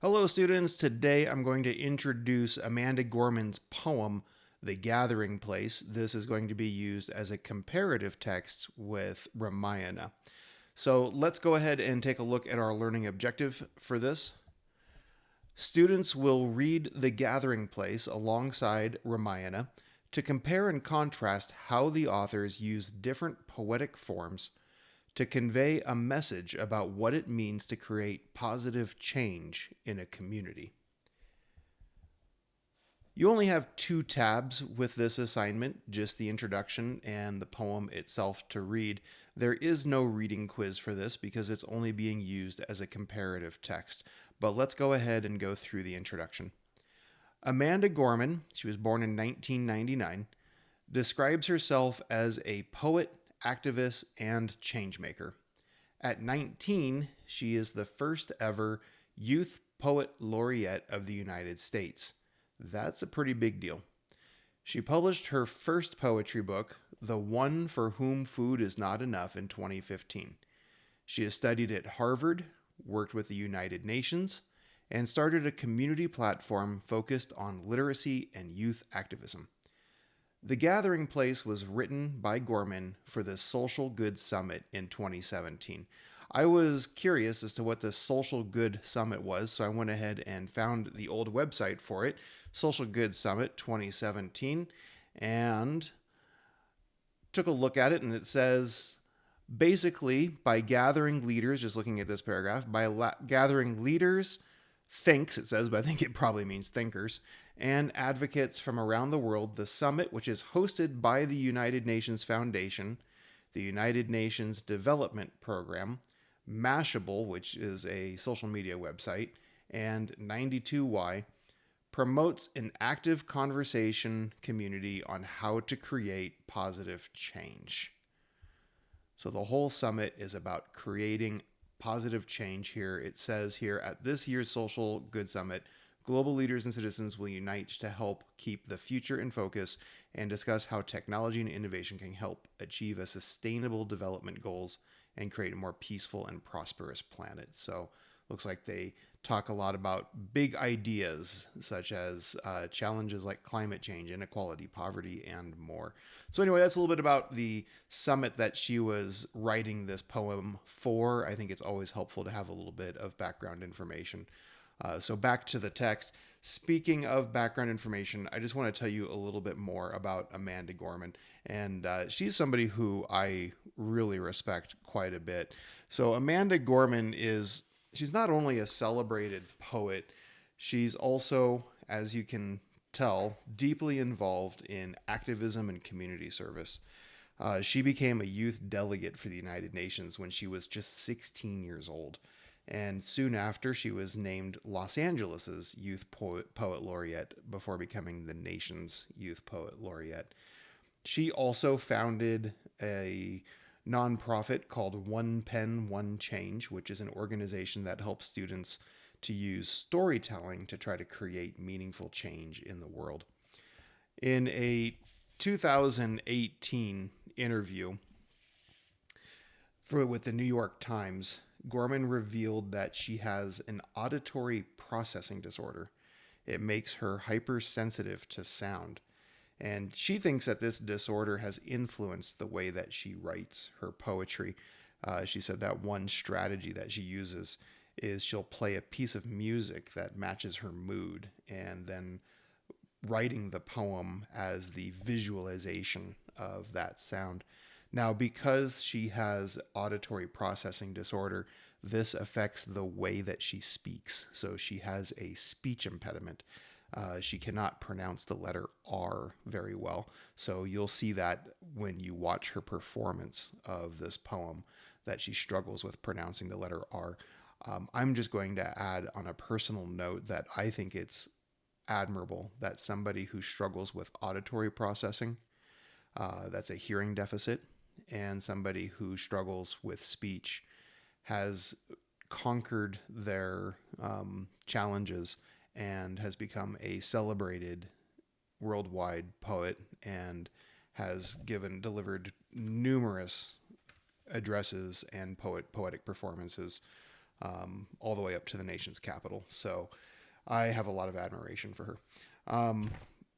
Hello, students. Today I'm going to introduce Amanda Gorman's poem, The Gathering Place. This is going to be used as a comparative text with Ramayana. So let's go ahead and take a look at our learning objective for this. Students will read The Gathering Place alongside Ramayana to compare and contrast how the authors use different poetic forms to convey a message about what it means to create positive change in a community. You only have two tabs with this assignment, just the introduction and the poem itself to read. There is no reading quiz for this because it's only being used as a comparative text. But let's go ahead and go through the introduction. Amanda Gorman, she was born in 1999, describes herself as a poet, activist, and changemaker. At 19, she is the first ever Youth Poet Laureate of the United States. That's a pretty big deal. She published her first poetry book, The One for Whom Food is Not Enough, in 2015. She has studied at Harvard, worked with the United Nations, and started a community platform focused on literacy and youth activism. The Gathering Place was written by Gorman for the Social Good Summit in 2017. I was curious as to what the Social Good Summit was, so I went ahead and found the old website for it, Social Good Summit 2017, and took a look at it, and it says basically by gathering leaders, just looking at this paragraph, gathering leaders, thinks, it says, but I think it probably means thinkers, and advocates from around the world, the summit, which is hosted by the United Nations Foundation, the United Nations Development Program, Mashable, which is a social media website, and 92Y, promotes an active conversation community on how to create positive change. So the whole summit is about creating positive change here. It says here at this year's Social Good Summit, global leaders and citizens will unite to help keep the future in focus and discuss how technology and innovation can help achieve a sustainable development goals and create a more peaceful and prosperous planet. So looks like they talk a lot about big ideas such as challenges like climate change, inequality, poverty, and more. So anyway, that's a little bit about the summit that she was writing this poem for. I think it's always helpful to have a little bit of background information. So back to the text. Speaking of background information, I just want to tell you a little bit more about Amanda Gorman. And she's somebody who I really respect quite a bit. So Amanda Gorman she's not only a celebrated poet, she's also, as you can tell, deeply involved in activism and community service. She became a youth delegate for the United Nations when she was just 16 years old. And soon after, she was named Los Angeles's Youth Poet Laureate before becoming the nation's Youth Poet Laureate. She also founded a nonprofit called One Pen, One Change, which is an organization that helps students to use storytelling to try to create meaningful change in the world. In a 2018 interview with the New York Times, Gorman revealed that she has an auditory processing disorder. It makes her hypersensitive to sound. And she thinks that this disorder has influenced the way that she writes her poetry. She said that one strategy that she uses is she'll play a piece of music that matches her mood and then writing the poem as the visualization of that sound. Now, because she has auditory processing disorder, this affects the way that she speaks. So she has a speech impediment. She cannot pronounce the letter R very well. So you'll see that when you watch her performance of this poem, that she struggles with pronouncing the letter R. I'm just going to add on a personal note that I think it's admirable that somebody who struggles with auditory processing, that's a hearing deficit, and somebody who struggles with speech has conquered their challenges and has become a celebrated worldwide poet and has delivered numerous addresses and poetic performances all the way up to the nation's capital. So I have a lot of admiration for her.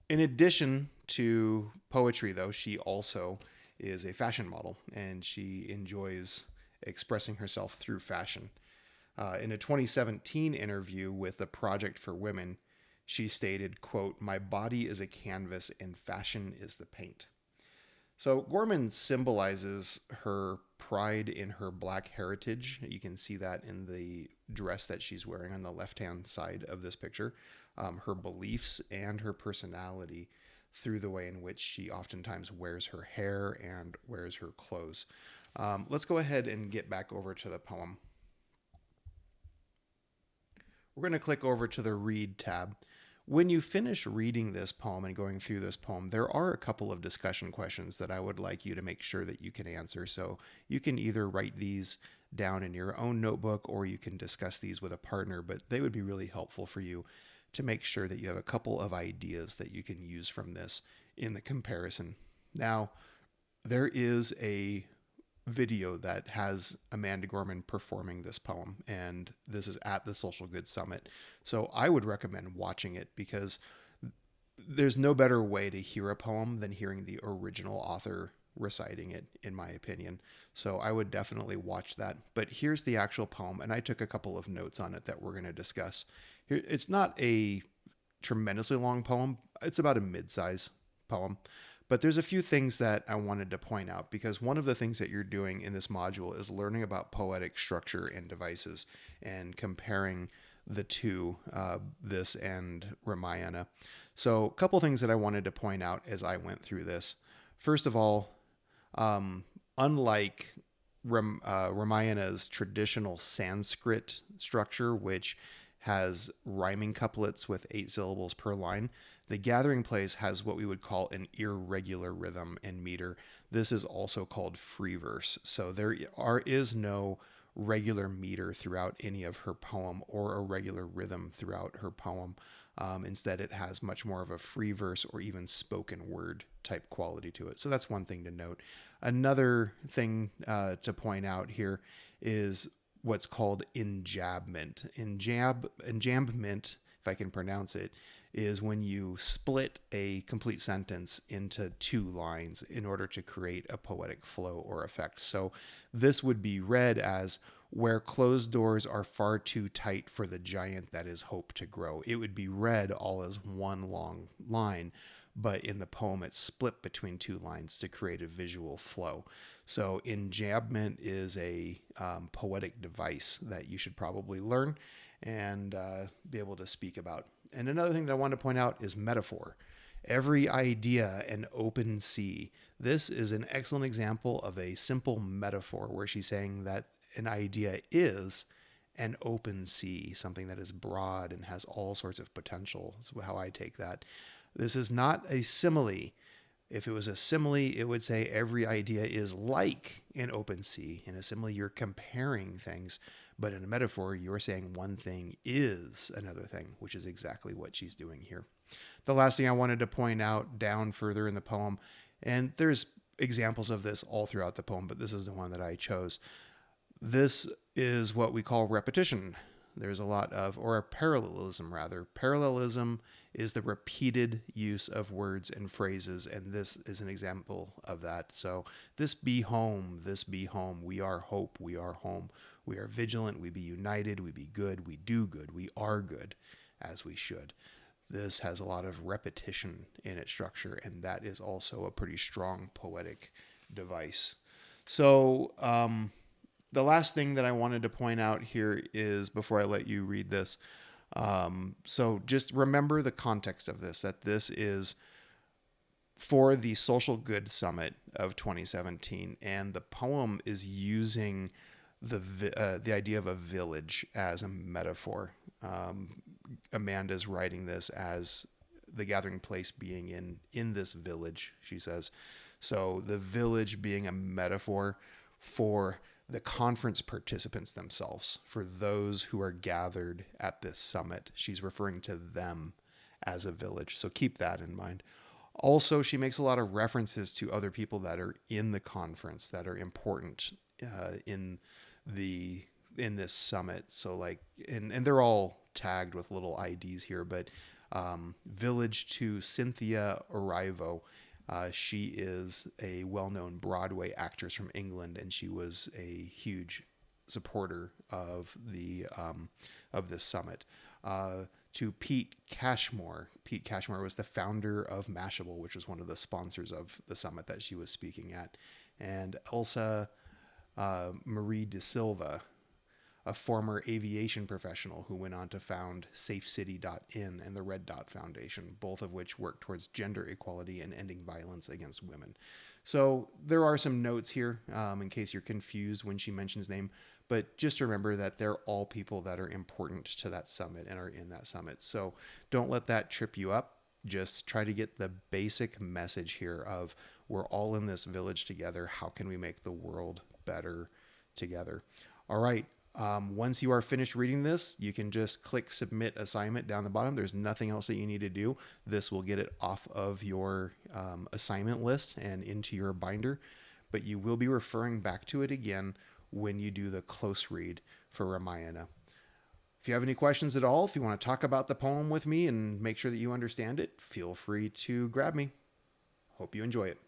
In addition to poetry, though, she also is a fashion model, and she enjoys expressing herself through fashion. In a 2017 interview with the Project for Women, she stated, quote, "My body is a canvas and fashion is the paint." So Gorman symbolizes her pride in her Black heritage. You can see that in the dress that she's wearing on the left-hand side of this picture. Her beliefs and her personality through the way in which she oftentimes wears her hair and wears her clothes. Let's go ahead and get back over to the poem. We're going to click over to the Read tab. When you finish reading this poem and going through this poem, there are a couple of discussion questions that I would like you to make sure that you can answer. So you can either write these down in your own notebook or you can discuss these with a partner, but they would be really helpful for you to make sure that you have a couple of ideas that you can use from this in the comparison. Now, there is a video that has Amanda Gorman performing this poem, and this is at the Social Good Summit. So I would recommend watching it because there's no better way to hear a poem than hearing the original author reciting it, in my opinion. So I would definitely watch that. But here's the actual poem, and I took a couple of notes on it that we're going to discuss. Here, it's not a tremendously long poem. It's about a mid-size poem. But there's a few things that I wanted to point out because one of the things that you're doing in this module is learning about poetic structure and devices and comparing the two, this and Ramayana. So a couple things that I wanted to point out as I went through this. First of all, unlike Ramayana's traditional Sanskrit structure, which has rhyming couplets with 8 syllables per line, the Gathering Place has what we would call an irregular rhythm and meter. This is also called free verse. So there is no regular meter throughout any of her poem or a regular rhythm throughout her poem. Instead, it has much more of a free verse or even spoken word type quality to it. So that's one thing to note. Another thing to point out here is what's called enjambment. Enjambment, if I can pronounce it, is when you split a complete sentence into 2 lines in order to create a poetic flow or effect. So this would be read as "where closed doors are far too tight for the giant that is hope to grow." It would be read all as one long line, but in the poem it's split between 2 lines to create a visual flow. So enjambment is a poetic device that you should probably learn and be able to speak about. And another thing that I want to point out is metaphor. Every idea an open sea. This is an excellent example of a simple metaphor where she's saying that an idea is an open sea, something that is broad and has all sorts of potential. That's how I take that. This is not a simile. If it was a simile, it would say every idea is like an open sea. In a simile, you're comparing things. But in a metaphor, you're saying one thing is another thing, which is exactly what she's doing here. The last thing I wanted to point out down further in the poem, and there's examples of this all throughout the poem, but this is the one that I chose. This is what we call repetition. There's a lot of, or a parallelism rather. Parallelism is the repeated use of words and phrases, and this is an example of that. So, this be home, we are hope, we are home. We are vigilant, we be united, we be good, we do good, we are good, as we should. This has a lot of repetition in its structure, and that is also a pretty strong poetic device. So, the last thing that I wanted to point out here is, before I let you read this, so just remember the context of this, that this is for the Social Good Summit of 2017, and the poem is using the idea of a village as a metaphor. Amanda's writing this as the gathering place being in this village, she says. So the village being a metaphor for the conference participants themselves, for those who are gathered at this summit. She's referring to them as a village. So keep that in mind. Also, she makes a lot of references to other people that are in the conference that are important in the in this summit. So like, and they're all tagged with little IDs here, but Village to Cynthia Erivo. She is a well-known Broadway actress from England, and she was a huge supporter of this summit. To Pete Cashmore. Pete Cashmore was the founder of Mashable, which was one of the sponsors of the summit that she was speaking at. And Elsa Marie de Silva, a former aviation professional who went on to found SafeCity.in and the Red Dot Foundation, both of which work towards gender equality and ending violence against women. So there are some notes here in case you're confused when she mentions name, but just remember that they're all people that are important to that summit and are in that summit. So don't let that trip you up. Just try to get the basic message here of we're all in this village together. How can we make the world better together? All right. Once you are finished reading this, you can just click submit assignment down the bottom. There's nothing else that you need to do. This will get it off of your assignment list and into your binder, but you will be referring back to it again when you do the close read for Ramayana. If you have any questions at all, if you want to talk about the poem with me and make sure that you understand it, feel free to grab me. Hope you enjoy it.